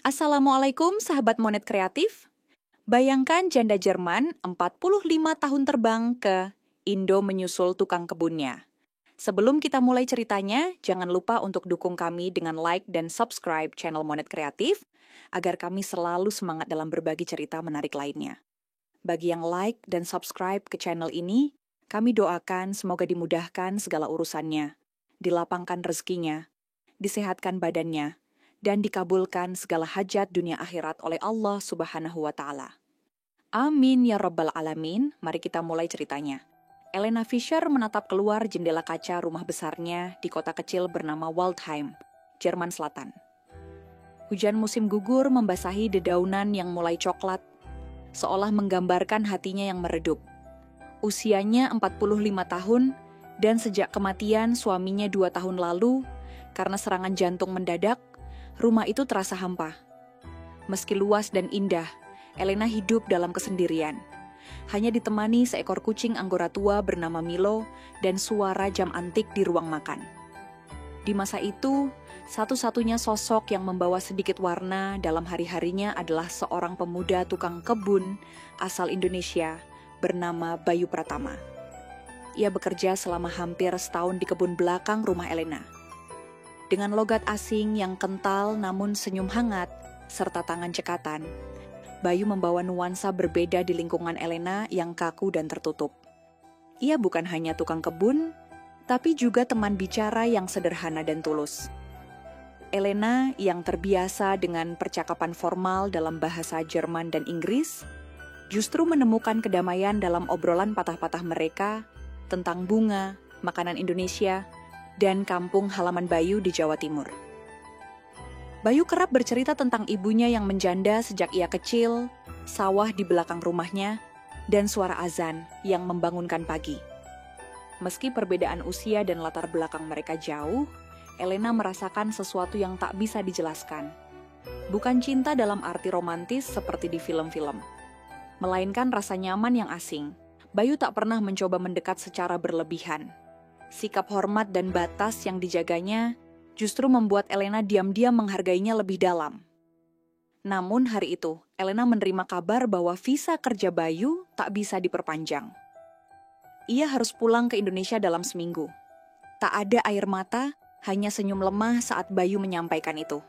Assalamualaikum sahabat Monet Kreatif. Bayangkan janda Jerman 45 tahun terbang ke Indo menyusul tukang kebunnya. Sebelum kita mulai ceritanya, jangan lupa untuk dukung kami dengan like dan subscribe channel Monet Kreatif agar kami selalu semangat dalam berbagi cerita menarik lainnya. Bagi yang like dan subscribe ke channel ini, kami doakan semoga dimudahkan segala urusannya, dilapangkan rezekinya, disehatkan badannya, dan dikabulkan segala hajat dunia akhirat oleh Allah Subhanahu wa Ta'ala. Amin ya Rabbal Alamin. Mari kita mulai ceritanya. Elena Fischer menatap keluar jendela kaca rumah besarnya di kota kecil bernama Waldheim, Jerman Selatan. Hujan musim gugur membasahi dedaunan yang mulai coklat, seolah menggambarkan hatinya yang meredup. Usianya 45 tahun, dan sejak kematian suaminya 2 tahun lalu, karena serangan jantung mendadak, rumah itu terasa hampa. Meski luas dan indah, Elena hidup dalam kesendirian. Hanya ditemani seekor kucing anggora tua bernama Milo dan suara jam antik di ruang makan. Di masa itu, satu-satunya sosok yang membawa sedikit warna dalam hari-harinya adalah seorang pemuda tukang kebun asal Indonesia bernama Bayu Pratama. Ia bekerja selama hampir setahun di kebun belakang rumah Elena. Dengan logat asing yang kental namun senyum hangat, serta tangan cekatan, Bayu membawa nuansa berbeda di lingkungan Elena yang kaku dan tertutup. Ia bukan hanya tukang kebun, tapi juga teman bicara yang sederhana dan tulus. Elena yang terbiasa dengan percakapan formal dalam bahasa Jerman dan Inggris, justru menemukan kedamaian dalam obrolan patah-patah mereka tentang bunga, makanan Indonesia, dan kampung halaman Bayu di Jawa Timur. Bayu kerap bercerita tentang ibunya yang menjanda sejak ia kecil, sawah di belakang rumahnya, dan suara azan yang membangunkan pagi. Meski perbedaan usia dan latar belakang mereka jauh, Elena merasakan sesuatu yang tak bisa dijelaskan. Bukan cinta dalam arti romantis seperti di film-film, melainkan rasa nyaman yang asing. Bayu tak pernah mencoba mendekat secara berlebihan. Sikap hormat dan batas yang dijaganya justru membuat Elena diam-diam menghargainya lebih dalam. Namun hari itu, Elena menerima kabar bahwa visa kerja Bayu tak bisa diperpanjang. Ia harus pulang ke Indonesia dalam seminggu. Tak ada air mata, hanya senyum lemah saat Bayu menyampaikan itu.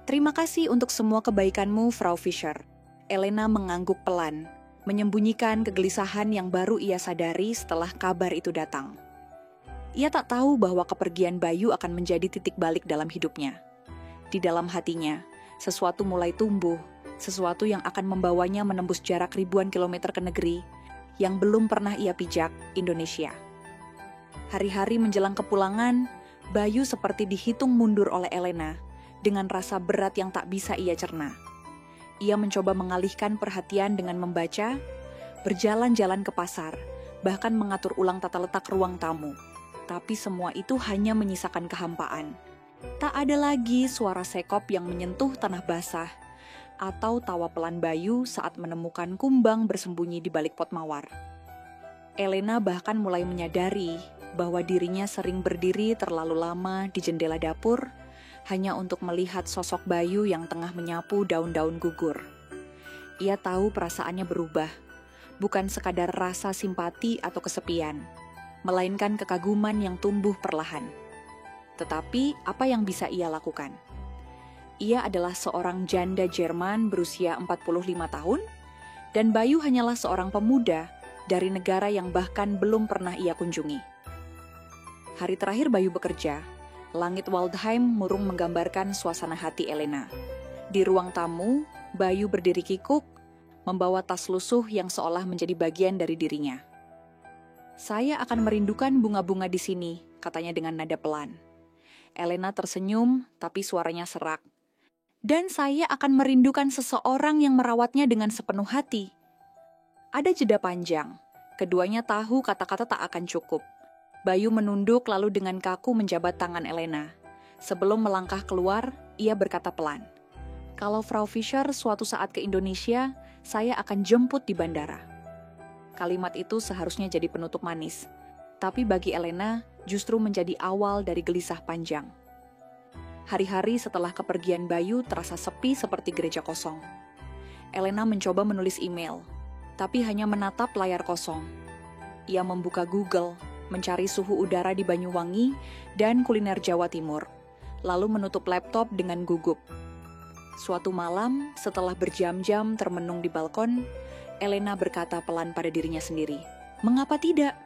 "Terima kasih untuk semua kebaikanmu, Frau Fischer." Elena mengangguk pelan, menyembunyikan kegelisahan yang baru ia sadari setelah kabar itu datang. Ia tak tahu bahwa kepergian Bayu akan menjadi titik balik dalam hidupnya. Di dalam hatinya, sesuatu mulai tumbuh, sesuatu yang akan membawanya menembus jarak ribuan kilometer ke negeri yang belum pernah ia pijak, Indonesia. Hari-hari menjelang kepulangan, Bayu seperti dihitung mundur oleh Elena dengan rasa berat yang tak bisa ia cerna. Ia mencoba mengalihkan perhatian dengan membaca, berjalan-jalan ke pasar, bahkan mengatur ulang tata letak ruang tamu. Tapi semua itu hanya menyisakan kehampaan. Tak ada lagi suara sekop yang menyentuh tanah basah, atau tawa pelan Bayu saat menemukan kumbang bersembunyi di balik pot mawar. Elena bahkan mulai menyadari bahwa dirinya sering berdiri terlalu lama di jendela dapur, hanya untuk melihat sosok Bayu yang tengah menyapu daun-daun gugur. Ia tahu perasaannya berubah, bukan sekadar rasa simpati atau kesepian, melainkan kekaguman yang tumbuh perlahan. Tetapi apa yang bisa ia lakukan? Ia adalah seorang janda Jerman berusia 45 tahun, dan Bayu hanyalah seorang pemuda dari negara yang bahkan belum pernah ia kunjungi. Hari terakhir Bayu bekerja, langit Waldheim murung menggambarkan suasana hati Elena. Di ruang tamu, Bayu berdiri kikuk, membawa tas lusuh yang seolah menjadi bagian dari dirinya. "Saya akan merindukan bunga-bunga di sini," katanya dengan nada pelan. Elena tersenyum, tapi suaranya serak. "Dan saya akan merindukan seseorang yang merawatnya dengan sepenuh hati." Ada jeda panjang. Keduanya tahu kata-kata tak akan cukup. Bayu menunduk lalu dengan kaku menjabat tangan Elena. Sebelum melangkah keluar, ia berkata pelan, "Kalau Frau Fischer suatu saat ke Indonesia, saya akan jemput di bandara." Kalimat itu seharusnya jadi penutup manis, tapi bagi Elena justru menjadi awal dari gelisah panjang. Hari-hari setelah kepergian Bayu terasa sepi seperti gereja kosong. Elena mencoba menulis email, tapi hanya menatap layar kosong. Ia membuka Google, mencari suhu udara di Banyuwangi dan kuliner Jawa Timur, lalu menutup laptop dengan gugup. Suatu malam, setelah berjam-jam termenung di balkon, Elena berkata pelan pada dirinya sendiri, "Mengapa tidak?"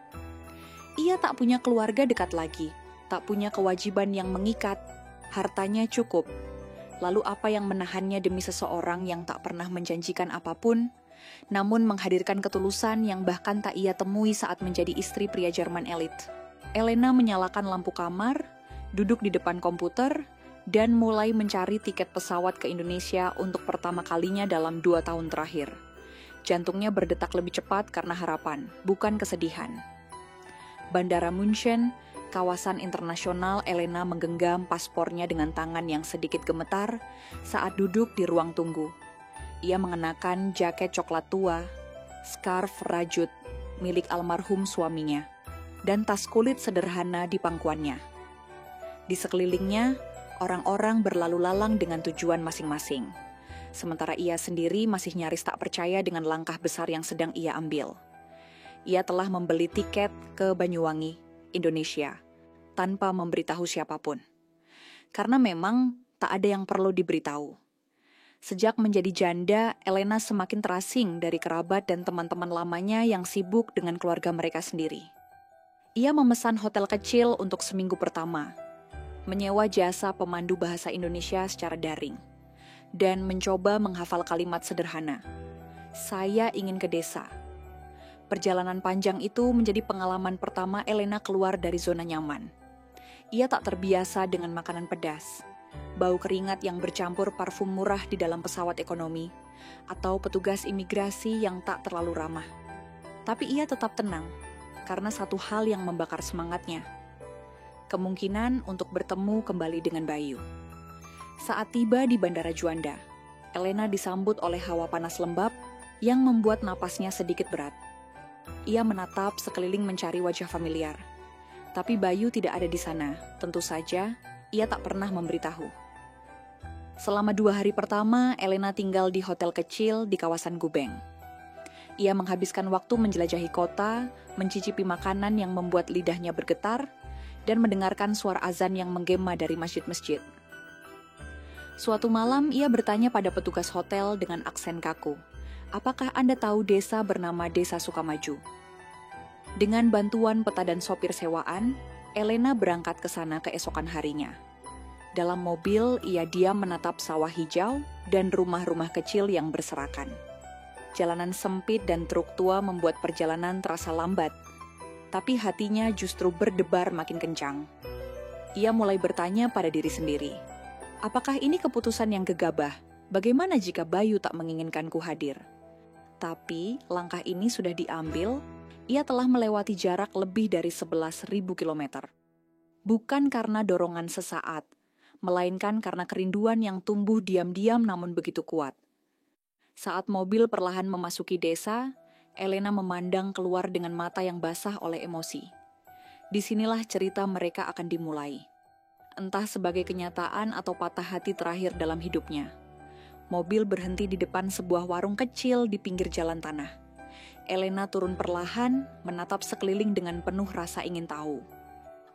Ia tak punya keluarga dekat lagi, tak punya kewajiban yang mengikat, hartanya cukup. Lalu apa yang menahannya demi seseorang yang tak pernah menjanjikan apapun, namun menghadirkan ketulusan yang bahkan tak ia temui saat menjadi istri pria Jerman elit? Elena menyalakan lampu kamar, duduk di depan komputer, dan mulai mencari tiket pesawat ke Indonesia untuk pertama kalinya dalam 2 tahun terakhir. Jantungnya berdetak lebih cepat karena harapan, bukan kesedihan. Bandara München, kawasan internasional. Elena menggenggam paspornya dengan tangan yang sedikit gemetar saat duduk di ruang tunggu. Ia mengenakan jaket coklat tua, scarf rajut milik almarhum suaminya, dan tas kulit sederhana di pangkuannya. Di sekelilingnya, orang-orang berlalu lalang dengan tujuan masing-masing. Sementara ia sendiri masih nyaris tak percaya dengan langkah besar yang sedang ia ambil. Ia telah membeli tiket ke Banyuwangi, Indonesia, tanpa memberitahu siapapun. Karena memang tak ada yang perlu diberitahu. Sejak menjadi janda, Elena semakin terasing dari kerabat dan teman-teman lamanya yang sibuk dengan keluarga mereka sendiri. Ia memesan hotel kecil untuk seminggu pertama, menyewa jasa pemandu bahasa Indonesia secara daring, dan mencoba menghafal kalimat sederhana. "Saya ingin ke desa." Perjalanan panjang itu menjadi pengalaman pertama Elena keluar dari zona nyaman. Ia tak terbiasa dengan makanan pedas, bau keringat yang bercampur parfum murah di dalam pesawat ekonomi, atau petugas imigrasi yang tak terlalu ramah. Tapi ia tetap tenang, karena satu hal yang membakar semangatnya: kemungkinan untuk bertemu kembali dengan Bayu. Saat tiba di Bandara Juanda, Elena disambut oleh hawa panas lembab yang membuat napasnya sedikit berat. Ia menatap sekeliling mencari wajah familiar. Tapi Bayu tidak ada di sana, tentu saja ia tak pernah memberitahu. Selama 2 hari pertama, Elena tinggal di hotel kecil di kawasan Gubeng. Ia menghabiskan waktu menjelajahi kota, mencicipi makanan yang membuat lidahnya bergetar, dan mendengarkan suara azan yang menggema dari masjid-masjid. Suatu malam, ia bertanya pada petugas hotel dengan aksen kaku, "Apakah Anda tahu desa bernama Desa Sukamaju?" Dengan bantuan peta dan sopir sewaan, Elena berangkat ke sana keesokan harinya. Dalam mobil, ia diam menatap sawah hijau dan rumah-rumah kecil yang berserakan. Jalanan sempit dan truk tua membuat perjalanan terasa lambat, tapi hatinya justru berdebar makin kencang. Ia mulai bertanya pada diri sendiri, apakah ini keputusan yang gegabah? Bagaimana jika Bayu tak menginginkanku hadir? Tapi langkah ini sudah diambil, ia telah melewati jarak lebih dari 11.000 kilometer. Bukan karena dorongan sesaat, melainkan karena kerinduan yang tumbuh diam-diam namun begitu kuat. Saat mobil perlahan memasuki desa, Elena memandang keluar dengan mata yang basah oleh emosi. Disinilah cerita mereka akan dimulai. Entah sebagai kenyataan atau patah hati terakhir dalam hidupnya. Mobil berhenti di depan sebuah warung kecil di pinggir jalan tanah. Elena turun perlahan, menatap sekeliling dengan penuh rasa ingin tahu.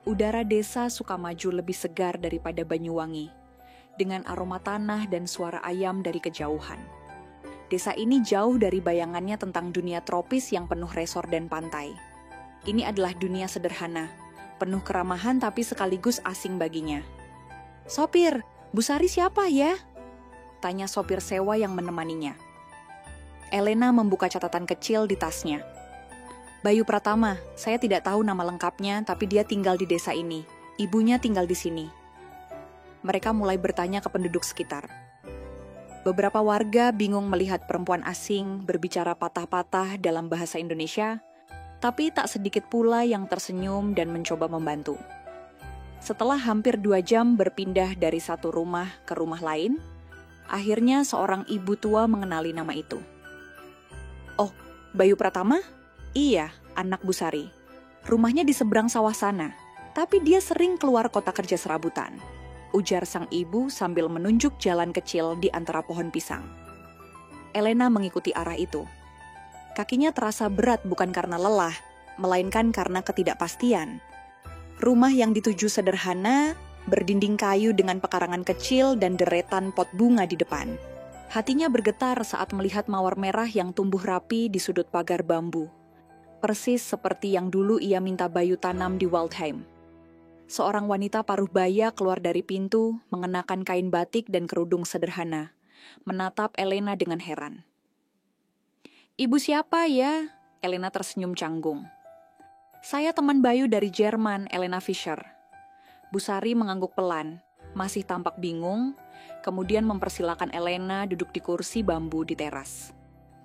Udara desa Sukamaju lebih segar daripada Banyuwangi, dengan aroma tanah dan suara ayam dari kejauhan. Desa ini jauh dari bayangannya tentang dunia tropis yang penuh resor dan pantai. Ini adalah dunia sederhana, penuh keramahan tapi sekaligus asing baginya. "Sopir, Bu Sari siapa ya?" tanya sopir sewa yang menemaninya. Elena membuka catatan kecil di tasnya. "Bayu Pratama, saya tidak tahu nama lengkapnya, tapi dia tinggal di desa ini. Ibunya tinggal di sini." Mereka mulai bertanya ke penduduk sekitar. Beberapa warga bingung melihat perempuan asing berbicara patah-patah dalam bahasa Indonesia, tapi tak sedikit pula yang tersenyum dan mencoba membantu. Setelah hampir 2 jam berpindah dari satu rumah ke rumah lain, akhirnya seorang ibu tua mengenali nama itu. "Oh, Bayu Pratama? Iya, anak Bu Sari. Rumahnya di seberang sawah sana, tapi dia sering keluar kota kerja serabutan," ujar sang ibu sambil menunjuk jalan kecil di antara pohon pisang. Elena mengikuti arah itu. Kakinya terasa berat bukan karena lelah, melainkan karena ketidakpastian. Rumah yang dituju sederhana, berdinding kayu dengan pekarangan kecil dan deretan pot bunga di depan. Hatinya bergetar saat melihat mawar merah yang tumbuh rapi di sudut pagar bambu. Persis seperti yang dulu ia minta Bayu tanam di Waldheim. Seorang wanita paruh baya keluar dari pintu, mengenakan kain batik dan kerudung sederhana, menatap Elena dengan heran. "Ibu siapa ya?" Elena tersenyum canggung. "Saya teman Bayu dari Jerman, Elena Fischer." Bu Sari mengangguk pelan, masih tampak bingung, kemudian mempersilakan Elena duduk di kursi bambu di teras.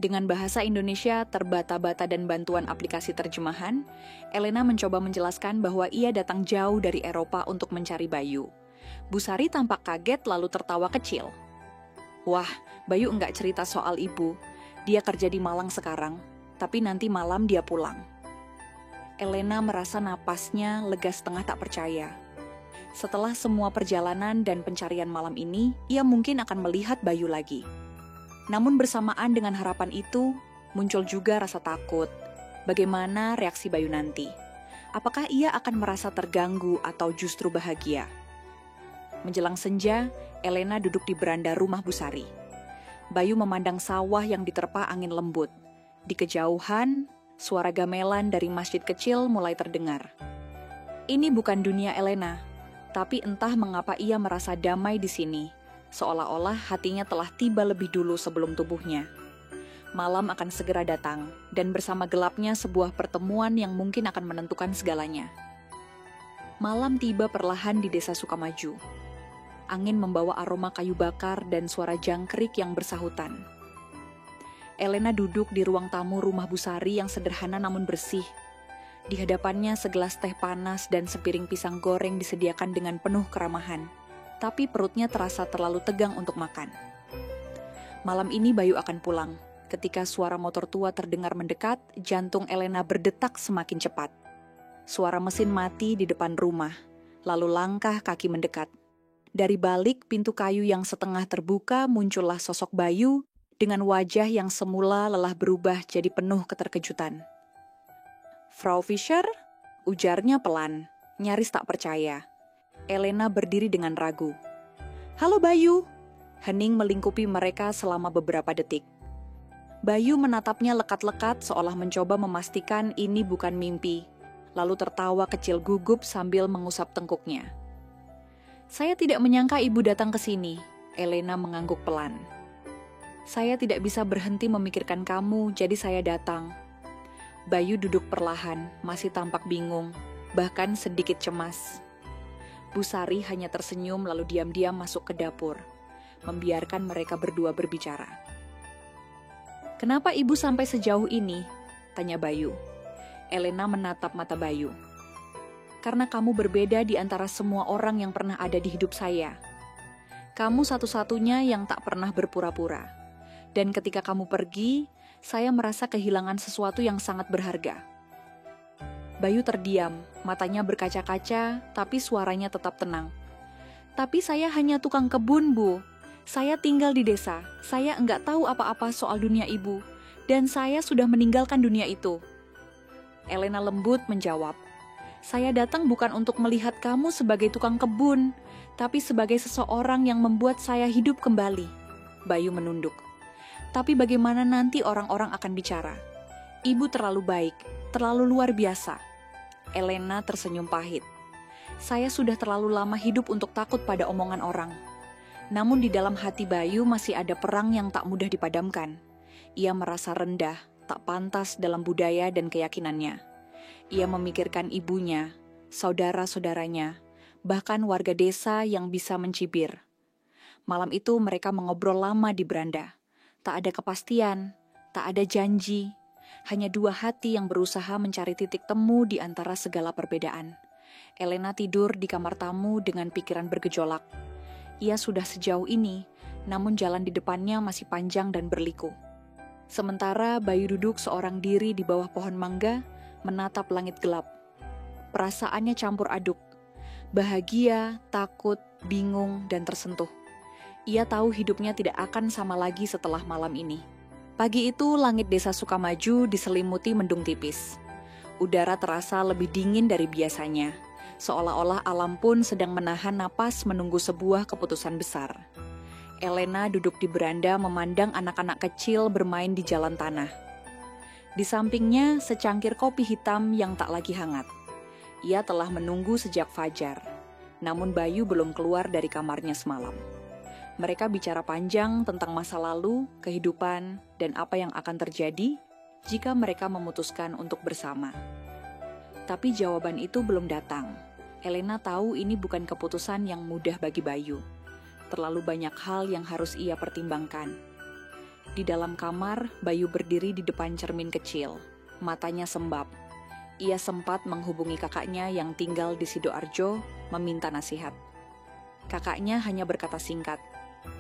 Dengan bahasa Indonesia terbata-bata dan bantuan aplikasi terjemahan, Elena mencoba menjelaskan bahwa ia datang jauh dari Eropa untuk mencari Bayu. Bu Sari tampak kaget lalu tertawa kecil. "Wah, Bayu enggak cerita soal ibu. Dia kerja di Malang sekarang, tapi nanti malam dia pulang." Elena merasa napasnya lega setengah tak percaya. Setelah semua perjalanan dan pencarian malam ini, ia mungkin akan melihat Bayu lagi. Namun bersamaan dengan harapan itu, muncul juga rasa takut. Bagaimana reaksi Bayu nanti? Apakah ia akan merasa terganggu atau justru bahagia? Menjelang senja, Elena duduk di beranda rumah Bu Sari. Bayu memandang sawah yang diterpa angin lembut. Di kejauhan, suara gamelan dari masjid kecil mulai terdengar. Ini bukan dunia Elena, tapi entah mengapa ia merasa damai di sini. Seolah-olah hatinya telah tiba lebih dulu sebelum tubuhnya. Malam akan segera datang, dan bersama gelapnya sebuah pertemuan yang mungkin akan menentukan segalanya. Malam tiba perlahan di desa Sukamaju. Angin membawa aroma kayu bakar dan suara jangkrik yang bersahutan. Elena duduk di ruang tamu rumah Bu Sari yang sederhana namun bersih. Di hadapannya segelas teh panas dan sepiring pisang goreng disediakan dengan penuh keramahan. Tapi perutnya terasa terlalu tegang untuk makan. Malam ini Bayu akan pulang. Ketika suara motor tua terdengar mendekat, jantung Elena berdetak semakin cepat. Suara mesin mati di depan rumah, lalu langkah kaki mendekat. Dari balik pintu kayu yang setengah terbuka muncullah sosok Bayu dengan wajah yang semula lelah berubah jadi penuh keterkejutan. "Frau Fischer?" ujarnya pelan, nyaris tak percaya. Elena berdiri dengan ragu. "Halo Bayu." Hening melingkupi mereka selama beberapa detik. Bayu menatapnya lekat-lekat seolah mencoba memastikan ini bukan mimpi, lalu tertawa kecil gugup sambil mengusap tengkuknya. "Saya tidak menyangka ibu datang ke sini," Elena mengangguk pelan. "Saya tidak bisa berhenti memikirkan kamu, jadi saya datang." Bayu duduk perlahan, masih tampak bingung, bahkan sedikit cemas. Bu Sari hanya tersenyum lalu diam-diam masuk ke dapur, membiarkan mereka berdua berbicara. "Kenapa ibu sampai sejauh ini?" tanya Bayu. Elena menatap mata Bayu. "Karena kamu berbeda di antara semua orang yang pernah ada di hidup saya. Kamu satu-satunya yang tak pernah berpura-pura. Dan ketika kamu pergi, saya merasa kehilangan sesuatu yang sangat berharga." Bayu terdiam, matanya berkaca-kaca, tapi suaranya tetap tenang. "Tapi saya hanya tukang kebun, Bu. Saya tinggal di desa, saya enggak tahu apa-apa soal dunia ibu, dan saya sudah meninggalkan dunia itu." Elena lembut menjawab, "Saya datang bukan untuk melihat kamu sebagai tukang kebun, tapi sebagai seseorang yang membuat saya hidup kembali." Bayu menunduk. "Tapi bagaimana nanti orang-orang akan bicara? Ibu terlalu baik, terlalu luar biasa." Elena tersenyum pahit. "Saya sudah terlalu lama hidup untuk takut pada omongan orang." Namun di dalam hati Bayu masih ada perang yang tak mudah dipadamkan. Ia merasa rendah, tak pantas dalam budaya dan keyakinannya. Ia memikirkan ibunya, saudara-saudaranya, bahkan warga desa yang bisa mencibir. Malam itu mereka mengobrol lama di beranda. Tak ada kepastian, tak ada janji. Hanya dua hati yang berusaha mencari titik temu di antara segala perbedaan. Elena tidur di kamar tamu dengan pikiran bergejolak. Ia sudah sejauh ini, namun jalan di depannya masih panjang dan berliku. Sementara Bayu duduk seorang diri di bawah pohon mangga, menatap langit gelap. Perasaannya campur aduk. Bahagia, takut, bingung, dan tersentuh. Ia tahu hidupnya tidak akan sama lagi setelah malam ini. Pagi itu, langit desa Sukamaju diselimuti mendung tipis. Udara terasa lebih dingin dari biasanya, seolah-olah alam pun sedang menahan napas menunggu sebuah keputusan besar. Elena duduk di beranda memandang anak-anak kecil bermain di jalan tanah. Di sampingnya, secangkir kopi hitam yang tak lagi hangat. Ia telah menunggu sejak fajar, namun Bayu belum keluar dari kamarnya semalam. Mereka bicara panjang tentang masa lalu, kehidupan, dan apa yang akan terjadi jika mereka memutuskan untuk bersama. Tapi jawaban itu belum datang. Elena tahu ini bukan keputusan yang mudah bagi Bayu. Terlalu banyak hal yang harus ia pertimbangkan. Di dalam kamar, Bayu berdiri di depan cermin kecil. Matanya sembab. Ia sempat menghubungi kakaknya yang tinggal di Sidoarjo, meminta nasihat. Kakaknya hanya berkata singkat,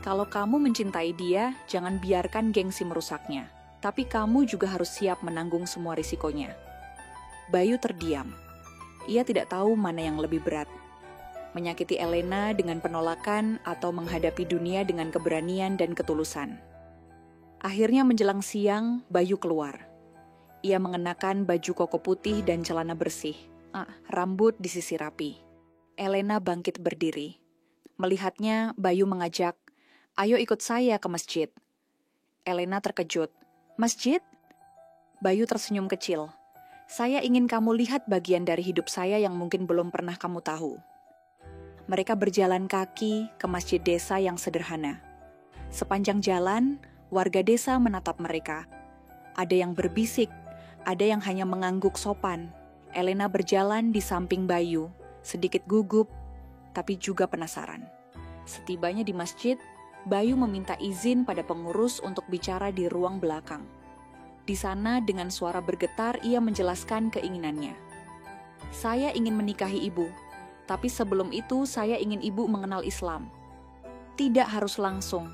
"Kalau kamu mencintai dia, jangan biarkan gengsi merusaknya. Tapi kamu juga harus siap menanggung semua risikonya." Bayu terdiam. Ia tidak tahu mana yang lebih berat. Menyakiti Elena dengan penolakan atau menghadapi dunia dengan keberanian dan ketulusan. Akhirnya menjelang siang, Bayu keluar. Ia mengenakan baju koko putih dan celana bersih. Rambut disisir rapi. Elena bangkit berdiri. Melihatnya, Bayu mengajak, "Ayo ikut saya ke masjid." Elena terkejut. "Masjid?" Bayu tersenyum kecil. "Saya ingin kamu lihat bagian dari hidup saya yang mungkin belum pernah kamu tahu." Mereka berjalan kaki ke masjid desa yang sederhana. Sepanjang jalan, warga desa menatap mereka. Ada yang berbisik, ada yang hanya mengangguk sopan. Elena berjalan di samping Bayu, sedikit gugup, tapi juga penasaran. Setibanya di masjid, Bayu meminta izin pada pengurus untuk bicara di ruang belakang. Di sana dengan suara bergetar ia menjelaskan keinginannya. "Saya ingin menikahi ibu, tapi sebelum itu saya ingin ibu mengenal Islam. Tidak harus langsung,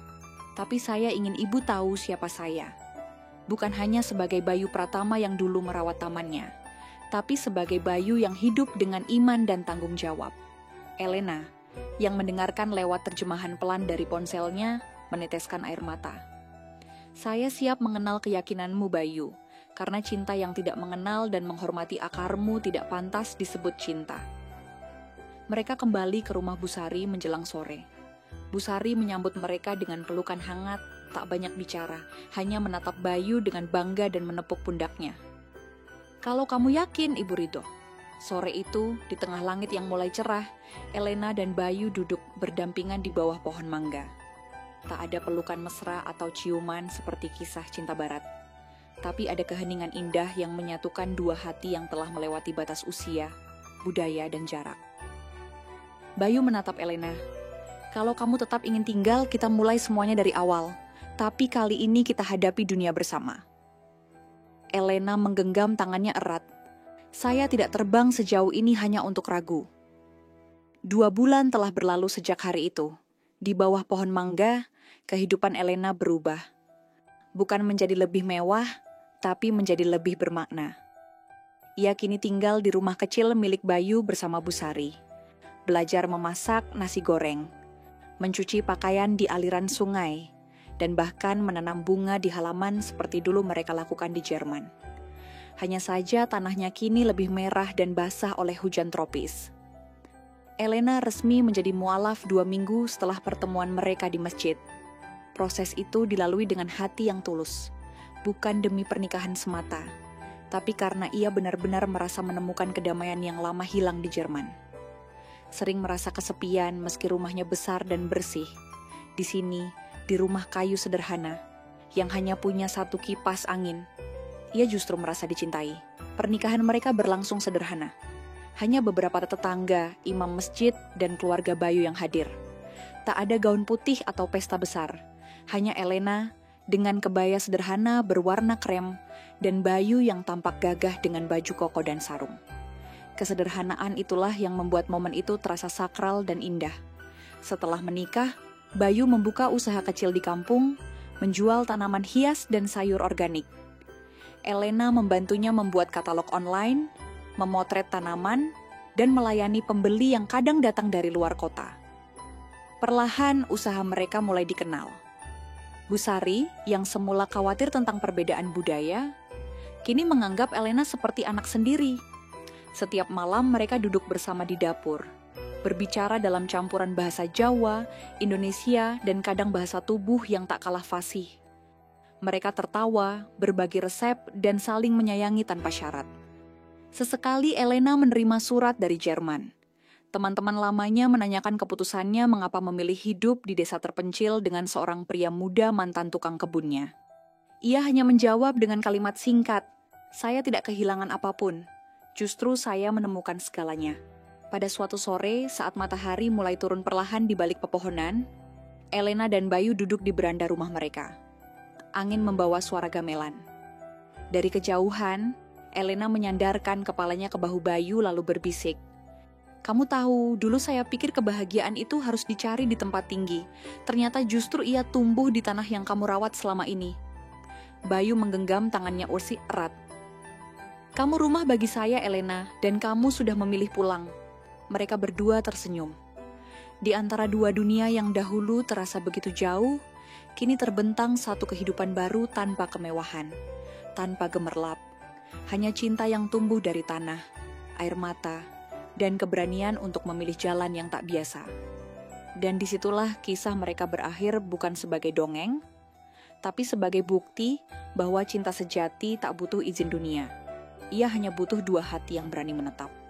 tapi saya ingin ibu tahu siapa saya. Bukan hanya sebagai Bayu Pratama yang dulu merawat tamannya, tapi sebagai Bayu yang hidup dengan iman dan tanggung jawab." Elena, yang mendengarkan lewat terjemahan pelan dari ponselnya, meneteskan air mata. "Saya siap mengenal keyakinanmu, Bayu, karena cinta yang tidak mengenal dan menghormati akarmu tidak pantas disebut cinta." Mereka kembali ke rumah Bu Sari menjelang sore. Bu Sari menyambut mereka dengan pelukan hangat, tak banyak bicara, hanya menatap Bayu dengan bangga dan menepuk pundaknya. "Kalau kamu yakin, Ibu Ridho." Sore itu, di tengah langit yang mulai cerah, Elena dan Bayu duduk berdampingan di bawah pohon mangga. Tak ada pelukan mesra atau ciuman seperti kisah cinta barat. Tapi ada keheningan indah yang menyatukan dua hati yang telah melewati batas usia, budaya, dan jarak. Bayu menatap Elena. "Kalau kamu tetap ingin tinggal, kita mulai semuanya dari awal. Tapi kali ini kita hadapi dunia bersama." Elena menggenggam tangannya erat. "Saya tidak terbang sejauh ini hanya untuk ragu." 2 bulan telah berlalu sejak hari itu. Di bawah pohon mangga, kehidupan Elena berubah. Bukan menjadi lebih mewah, tapi menjadi lebih bermakna. Ia kini tinggal di rumah kecil milik Bayu bersama Bu Sari. Belajar memasak nasi goreng, mencuci pakaian di aliran sungai, dan bahkan menanam bunga di halaman seperti dulu mereka lakukan di Jerman. Hanya saja tanahnya kini lebih merah dan basah oleh hujan tropis. Elena resmi menjadi mualaf 2 minggu setelah pertemuan mereka di masjid. Proses itu dilalui dengan hati yang tulus, bukan demi pernikahan semata, tapi karena ia benar-benar merasa menemukan kedamaian yang lama hilang di Jerman. Sering merasa kesepian meski rumahnya besar dan bersih. Di sini, di rumah kayu sederhana, yang hanya punya 1 kipas angin, ia justru merasa dicintai. Pernikahan mereka berlangsung sederhana. Hanya beberapa tetangga, imam masjid, dan keluarga Bayu yang hadir. Tak ada gaun putih atau pesta besar. Hanya Elena dengan kebaya sederhana berwarna krem, dan Bayu yang tampak gagah dengan baju koko dan sarung. Kesederhanaan itulah yang membuat momen itu terasa sakral dan indah. Setelah menikah, Bayu membuka usaha kecil di kampung, menjual tanaman hias dan sayur organik. Elena membantunya membuat katalog online, memotret tanaman, dan melayani pembeli yang kadang datang dari luar kota. Perlahan usaha mereka mulai dikenal. Bu Sari, yang semula khawatir tentang perbedaan budaya, kini menganggap Elena seperti anak sendiri. Setiap malam mereka duduk bersama di dapur, berbicara dalam campuran bahasa Jawa, Indonesia, dan kadang bahasa tubuh yang tak kalah fasih. Mereka tertawa, berbagi resep, dan saling menyayangi tanpa syarat. Sesekali Elena menerima surat dari Jerman. Teman-teman lamanya menanyakan keputusannya mengapa memilih hidup di desa terpencil dengan seorang pria muda mantan tukang kebunnya. Ia hanya menjawab dengan kalimat singkat, "Saya tidak kehilangan apapun, justru saya menemukan segalanya." Pada suatu sore, saat matahari mulai turun perlahan di balik pepohonan, Elena dan Bayu duduk di beranda rumah mereka. Angin membawa suara gamelan. Dari kejauhan, Elena menyandarkan kepalanya ke bahu Bayu lalu berbisik, "Kamu tahu, dulu saya pikir kebahagiaan itu harus dicari di tempat tinggi. Ternyata justru ia tumbuh di tanah yang kamu rawat selama ini." Bayu menggenggam tangannya Ursi erat. "Kamu rumah bagi saya, Elena, dan kamu sudah memilih pulang." Mereka berdua tersenyum. Di antara dua dunia yang dahulu terasa begitu jauh, kini terbentang satu kehidupan baru tanpa kemewahan, tanpa gemerlap. Hanya cinta yang tumbuh dari tanah, air mata, dan keberanian untuk memilih jalan yang tak biasa. Dan disitulah kisah mereka berakhir bukan sebagai dongeng, tapi sebagai bukti bahwa cinta sejati tak butuh izin dunia. Ia hanya butuh dua hati yang berani menetap.